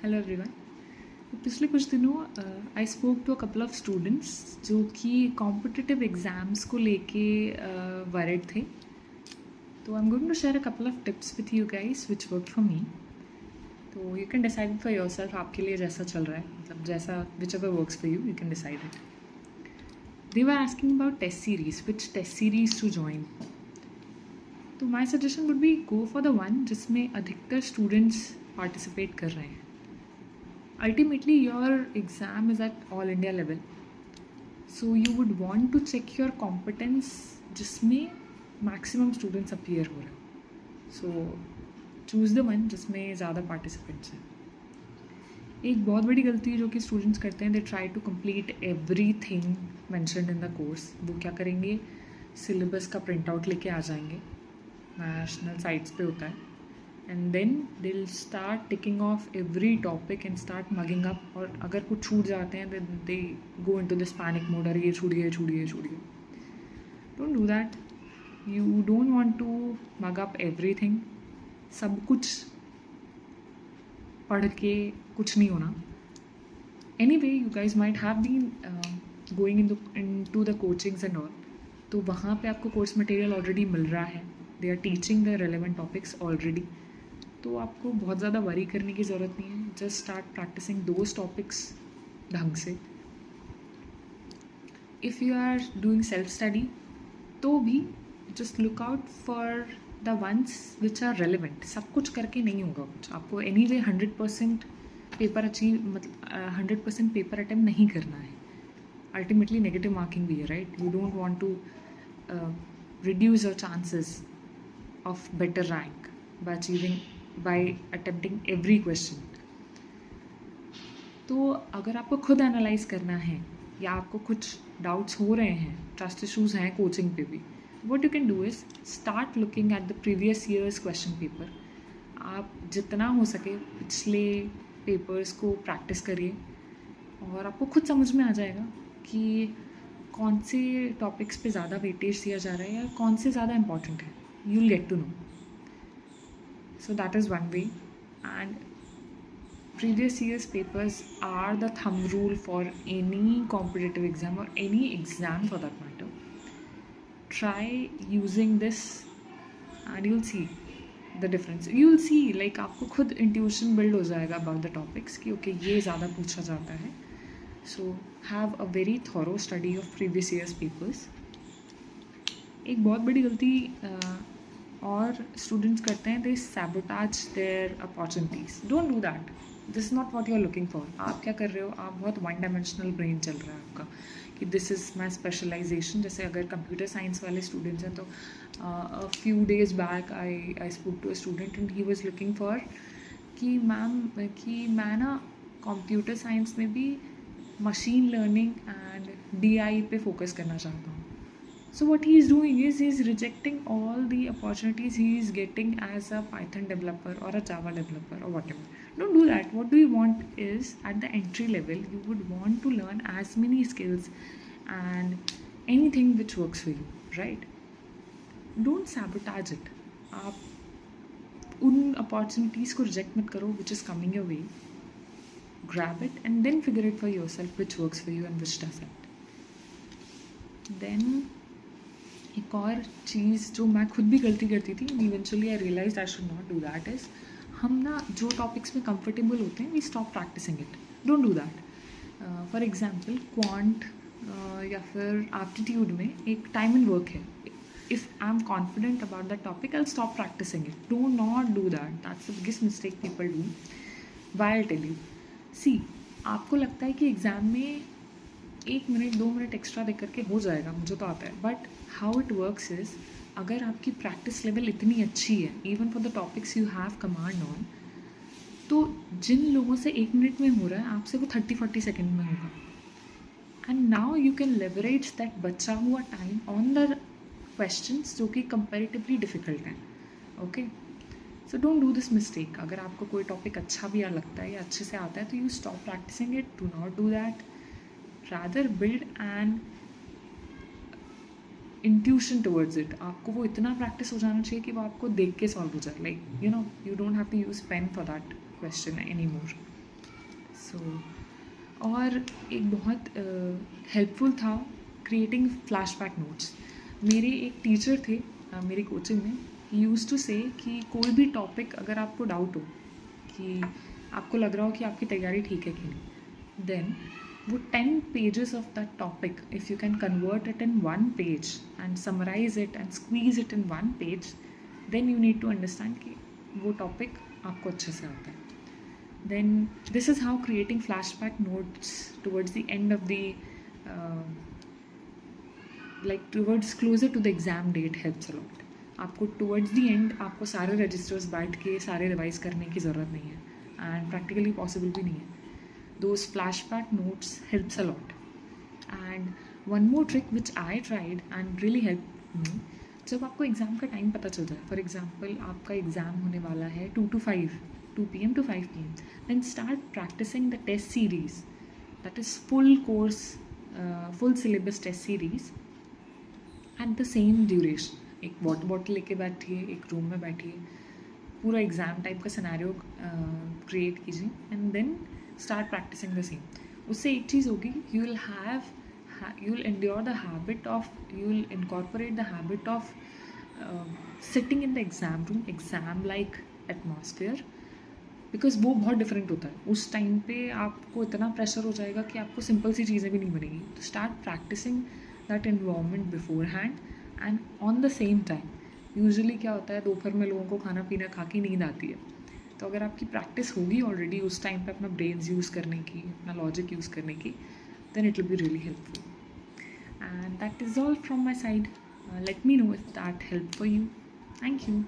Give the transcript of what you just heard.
Hello everyone. पिछले कुछ दिनों I spoke to a couple of students जो कि कॉम्पिटिटिव एग्ज़ाम्स को लेके वरिड थे। तो I am going to share a couple of tips with you guys which work for me. तो you can decide for yourself, आपके लिए जैसा चल रहा है, मतलब जैसा whichever works for you can decide it. They were asking about test series, which test series to join. तो my suggestion would be go for the one जिसमें अधिकतर स्टूडेंट्स पार्टिसिपेट कर रहे हैं। Ultimately, your exam is at all India level, so you would want to check your competence जिसमें maximum students appear हो रहे हैं. So choose the one जिसमें ज़्यादा participants हैं. एक बहुत बड़ी गलती जो कि स्टूडेंट्स करते हैं, they try to complete everything mentioned in the course. वो क्या करेंगे, सिलेबस का प्रिंट आउट लेके आ जाएंगे, नेशनल साइट्स पे होता है, and then they'll start ticking off every topic and start mugging up. और अगर कुछ छूट जाते हैं then they go into this panic mode, अरे ये छूट गया. Don't do that. You don't want to mug up everything. सब कुछ पढ़ के कुछ नहीं होना. Anyway, you guys might have been going into the coachings and all. तो वहाँ पे आपको कोर्स मटेरियल ऑलरेडी मिल रहा है. They are teaching the relevant topics already. तो आपको बहुत ज़्यादा वरी करने की ज़रूरत नहीं है. Just start practicing those topics ढंग से. If you are doing self study तो भी just look out for the ones which are relevant. सब कुछ करके नहीं होगा कुछ. आपको एनी वे 100% पेपर मतलब 100% पेपर अटेम्प्ट नहीं करना है. अल्टीमेटली नेगेटिव मार्किंग भी है, right? You don't want to reduce your chances of better rank by attempting every question. तो अगर आपको खुद एनालाइज करना है या आपको कुछ डाउट्स हो रहे हैं, ट्रस्ट इशूज़ हैं कोचिंग पे भी, what you can do is start looking at the previous year's question paper. आप जितना हो सके पिछले पेपर्स को प्रैक्टिस करिए और आपको खुद समझ में आ जाएगा कि कौन से टॉपिक्स पे ज़्यादा वेटेज दिया जा रहा है या कौन से ज़्यादा इम्पॉर्टेंट है. You will get to know. So that is one way, and previous year's papers are the thumb rule for any competitive exam or any exam for that matter. Try using this and you'll see the difference. You'll see like आपको खुद intuition build हो जाएगा about the topics कि okay ये ज़्यादा पूछा जाता है. So have a very thorough study of previous year's papers. एक बहुत बड़ी गलती और स्टूडेंट्स करते हैं, they sabotage their opportunities. Don't do that. This is not what you are looking for. आप क्या कर रहे हो, आप बहुत वन डायमेंशनल ब्रेन चल रहा है आपका कि दिस इज़ माई स्पेशलाइजेशन. जैसे अगर कंप्यूटर साइंस वाले स्टूडेंट्स हैं तो a few days back I spoke to a student and he was looking for कि मैम कि मैं ना कंप्यूटर साइंस में भी मशीन लर्निंग एंड DI पे फोकस करना चाहता हूँ. So what he is doing is he is rejecting all the opportunities he is getting as a Python developer or a Java developer or whatever. Don't do that. What do you want is at the entry level you would want to learn as many skills and anything which works for you, right? Don't sabotage it. आप उन opportunities को reject मत करो which is coming your way. Grab it and then figure it for yourself which works for you and which doesn't. Then एक और चीज़ जो मैं खुद भी गलती करती थी, eventually I realize I should not do that, is हम ना जो टॉपिक्स में कंफर्टेबल होते हैं we stop practicing it. Don't do that. For example quant या फिर एप्टीट्यूड में एक टाइम एंड वर्क है. If I am confident about that topic I will stop practicing it. Do not do that. That's the biggest mistake people do. Why I tell you, see आपको लगता है कि exam में 1 minute 2 minute extra दे करके हो जाएगा, मुझे तो आता है. But how it works is अगर आपकी प्रैक्टिस लेवल इतनी अच्छी है, even for the topics you have command on, तो जिन लोगों से 1 मिनट में हो रहा है आपसे वो 30-40 सेकेंड में होगा. And now you can leverage that बचा हुआ टाइम ऑन द क्वेश्चंस जो कि कंपेरेटिवली डिफ़िकल्ट हैं. Okay, so don't do this mistake. अगर आपको कोई टॉपिक अच्छा भी लगता है या अच्छे से आता है तो you stop practicing it. Do not do that. rather build an intuition towards it. आपको वो इतना प्रैक्टिस हो जाना चाहिए कि वो आपको देख के सॉल्व हो जाए. Like you know, you don't have to use pen for that question anymore. So और एक बहुत हेल्पफुल था क्रिएटिंग फ्लैशबैक नोट्स. मेरे एक टीचर थे मेरी कोचिंग में. ही यूज़ टू से कि कोई भी टॉपिक अगर आपको डाउट हो कि आपको लग रहा हो कि आपकी तैयारी ठीक है कि नहीं, देन वो 10 pages of that topic, if you can convert it in 1 page and summarize it and squeeze it in 1 page, then you need to understand कि वो topic आपको अच्छे से आता है. Then this is how creating flashback notes towards the end of the like towards closer to the exam date helps a lot. आपको towards the end आपको सारे registers बैठ के सारे revise करने की ज़रूरत नहीं है, and practically possible भी नहीं है. Those flashback notes helps a lot. And one more trick which I tried and really helped me, जब आपको एग्ज़ाम का टाइम पता चल जाए, फॉर एग्जाम्पल आपका एग्ज़ाम होने वाला है 2 PM to 5 PM, then start practicing the test series, that is full course, full syllabus test series at the same duration. एक वाटर बॉटल लेके बैठिए, एक रूम में बैठिए, पूरा एग्ज़ाम टाइप का सिनेरियो क्रिएट कीजिए and then start practicing the same. उससे एक चीज़ होगी, you will endure the habit of, you will incorporate the habit of sitting in the exam room, exam like atmosphere, because वो बहुत different होता है. उस टाइम पे आपको इतना प्रेशर हो जाएगा कि आपको सिंपल सी चीज़ें भी नहीं बनेगी. तो start practicing that environment beforehand and on the same time. Usually क्या होता है, दोपहर में लोगों को खाना पीना खा के नींद आती है. तो अगर आपकी प्रैक्टिस होगी ऑलरेडी उस टाइम पे अपना ब्रेन्स यूज़ करने की, अपना लॉजिक यूज़ करने की, then it will be really helpful. And that is all from my side. Let me know if that help for you. Thank you.